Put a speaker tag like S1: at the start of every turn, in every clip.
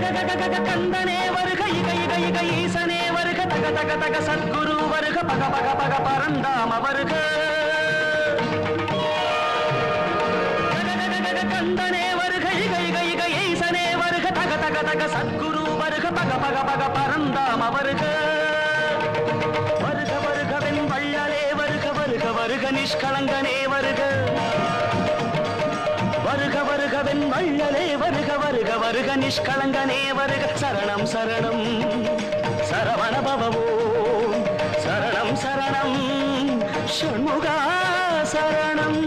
S1: கந்தனே வருக இக இக இக ஈசனே வருக தக தக தக சத்குரு வருக பக பக பக பரந்தாம வருக கந்தனே வருக இக இக இக ஈசனே வருக தக தக தக சத்குரு வருக பக பக பக பரந்தாம வருக வருக வருகவென் வள்ளலே வருக வருக வருக நிஷ்களங்கனே வருக வருக வருகவென் வள்ளலே வருக வருக வருக நிஷ்களங்கனே வருக சரணம் சரணம் சரவண பவவோ சரணம் சரணம் ஷண்முகா சரணம்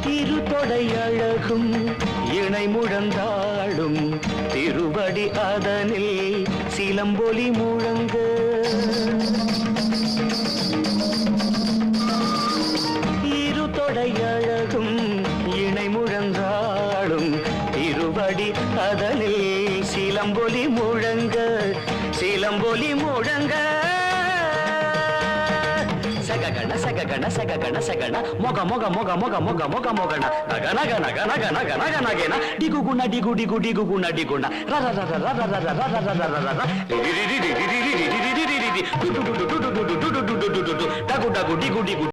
S1: திருத்தொடை அழகும் இணை முழந்தாடும் திருவடி அதனில் சிலம்பொலி முழங்க இருதொடை அழகும் இணை முழந்தாடும் திருவடி அதனில் சிலம்பொலி முழங்க சிலம்பொலி முழங்க சககண சககண சககண சகண மொக மொக மொக மொக மொக மொக மொகண நக நக நக நக நக நக நகேன டிகு குண டிகு டிகு டிகு குண டிகுண ர ர ர ர ர ர ர ர ர ர ர ர ரி ரி ரி ரி ரி ரி ரி ரி ரி ரி ரி ரி டு டு டு டு டு டு டு டு டு டு டு டு டகு டகு டிகு டிகு